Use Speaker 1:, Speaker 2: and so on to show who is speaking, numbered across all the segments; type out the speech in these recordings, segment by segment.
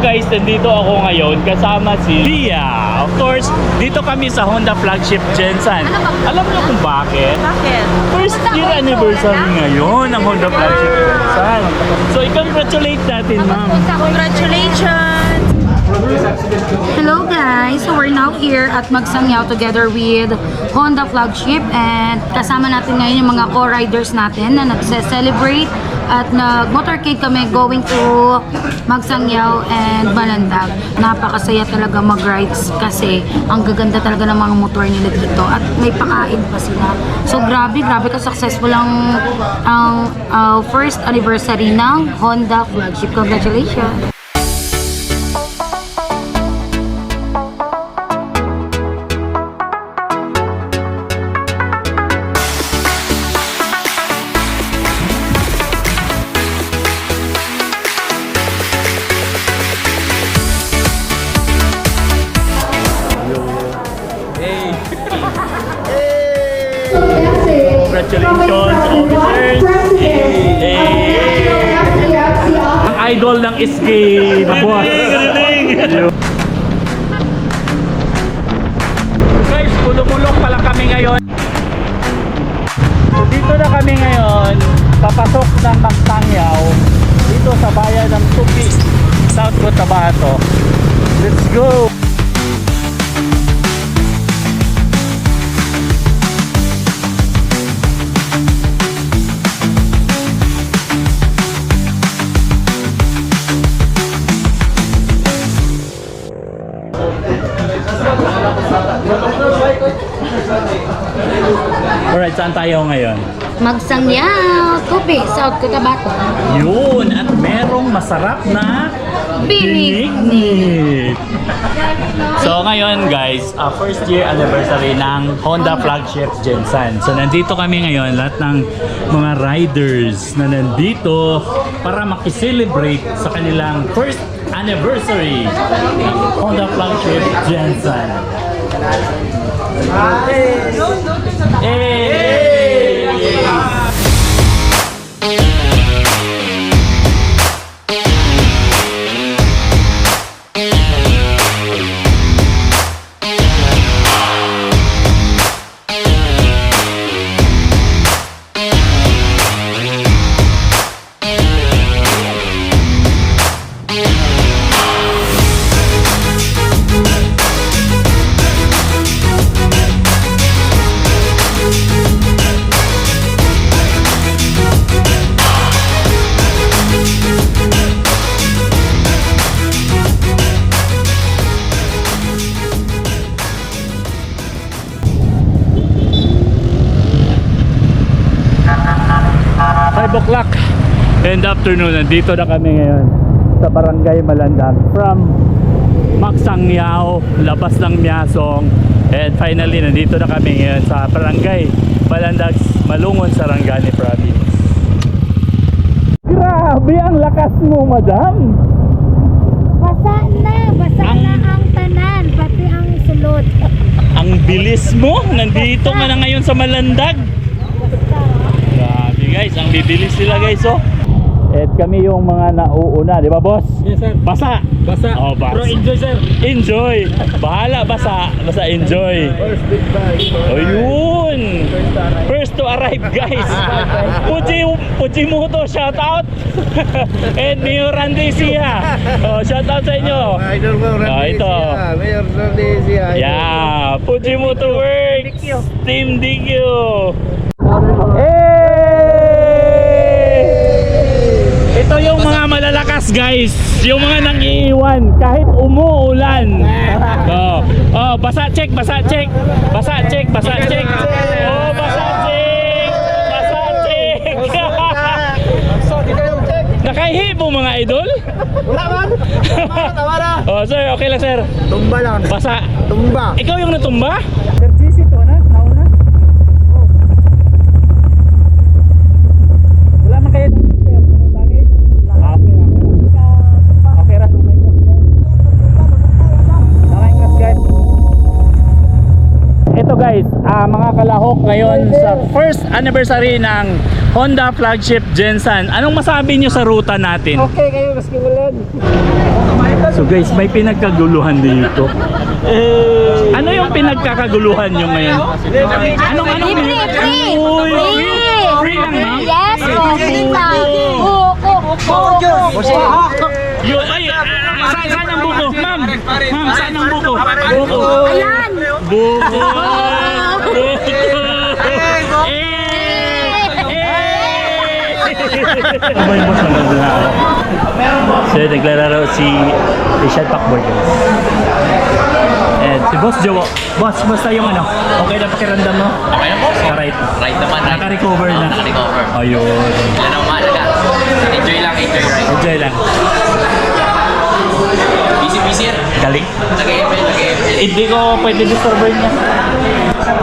Speaker 1: guys, nandito ako ngayon kasama si Lia. Of course, dito kami sa Honda Flagship Gensan. Alam niyo kung bakit?
Speaker 2: Bakit?
Speaker 1: First year anniversary ngayon ng Honda Flagship Gensan. So, i-congratulate natin, ma'am.
Speaker 2: Congratulations!
Speaker 3: Hello guys! So we're now here at Magsangyaw together with Honda Flagship and kasama natin ngayon yung mga co-riders natin na nagse-celebrate at nag-motorcade kami going to Magsangyaw and Malandag. Napakasaya talaga mag-rides kasi ang gaganda talaga ng mga motor nila dito at may pakain pa sila. So grabe ka successful ang first anniversary ng Honda Flagship. Congratulations!
Speaker 1: Congratulations, officers! Ang idol ng SK, boss! Guys, kulong-kulong pala kami ngayon. So dito na kami ngayon, papasok ng Magsangyaw dito sa bayan ng Tupi, South Cotabato. Let's go! Alright, saan tayo ngayon?
Speaker 3: Magsangyaw, Tupi, South Cotabato.
Speaker 1: Yun! At merong masarap na
Speaker 3: Biniknik.
Speaker 1: So ngayon guys, first year anniversary ng Honda Flagship Gensan. So nandito kami ngayon, lahat ng mga riders na nandito para makiselebrate sa kanilang first anniversary ng Honda Flagship Gensan. Hey! O'clock and afternoon, nandito na kami ngayon sa Barangay Malandag from Magsangyaw, labas ng Miasong, and finally nandito na kami ngayon sa Barangay Malandag, Malungon, Sarangani Province. Grabe ang lakas mo, madam!
Speaker 4: Basa na ang tanan, pati ang sulod.
Speaker 1: Ang bilis mo! Nandito ka na ngayon sa Malandag! Grabe guys, ang bibilis sila guys, oh. At kami yung mga nauuna, di ba boss?
Speaker 5: Yes sir.
Speaker 1: Basa!
Speaker 5: Basa.
Speaker 1: Oh, basa.
Speaker 5: Pero enjoy sir.
Speaker 1: Enjoy! Bahala, basa! Basa, enjoy!
Speaker 5: First big bag.
Speaker 1: Ayun! First to arrive guys! Fujimoto, shout out! And Mayor Randy Sia! Oh, shout out sa inyo!
Speaker 5: Idol ko, Randy
Speaker 1: ito.
Speaker 5: Sia. Mayor Randy Sia.
Speaker 1: Yeah! Fujimoto Works! Team DQ! Ito yung mga malalakas guys, yung mga nang iiwan kahit umuulan. Oh, basa check. Oh, basa check. Basa check. Nakahibo mga idol?
Speaker 5: Wala man. Tawara.
Speaker 1: Oh, sir, okay lang sir.
Speaker 5: Tumba lang.
Speaker 1: Basa.
Speaker 5: Tumba.
Speaker 1: Ikaw yung natumba? Wala man kayo ito guys, mga kalahok ngayon sa first anniversary ng Honda Flagship Gensan. Anong masabi nyo sa ruta natin?
Speaker 5: Okay kayo, maski ulan.
Speaker 1: So guys, may pinagkaguluhan dito. Ano yung pinagkakaguluhan nyo ngayon? Anong
Speaker 4: Free!
Speaker 1: Uy,
Speaker 4: Free!
Speaker 1: free lang na?
Speaker 4: Yes, free lang.
Speaker 1: Yun, ay, saan ang buko? Ma'am, saan ang buko? Buko.
Speaker 4: Ayan!
Speaker 1: Buko. May boss na naglalaro. So, naglalaro si Richard Pacboy, guys. And si Boss Jowo. Boss, basta yung ano, okay na pakiramdam mo?
Speaker 6: Okay na, boss.
Speaker 1: Ka-right.
Speaker 6: Right naman, right.
Speaker 1: Naka-recover na.
Speaker 6: Naka-recover.
Speaker 1: Ayun.
Speaker 6: Yan ang mahalaga. Enjoy lang, enjoy right.
Speaker 1: Enjoy lang.
Speaker 6: Busy yan.
Speaker 1: Galing.
Speaker 6: Nag-e-FL, nag-e-FL.
Speaker 1: Hindi ko pwede disturban niya.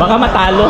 Speaker 1: Baka matalo.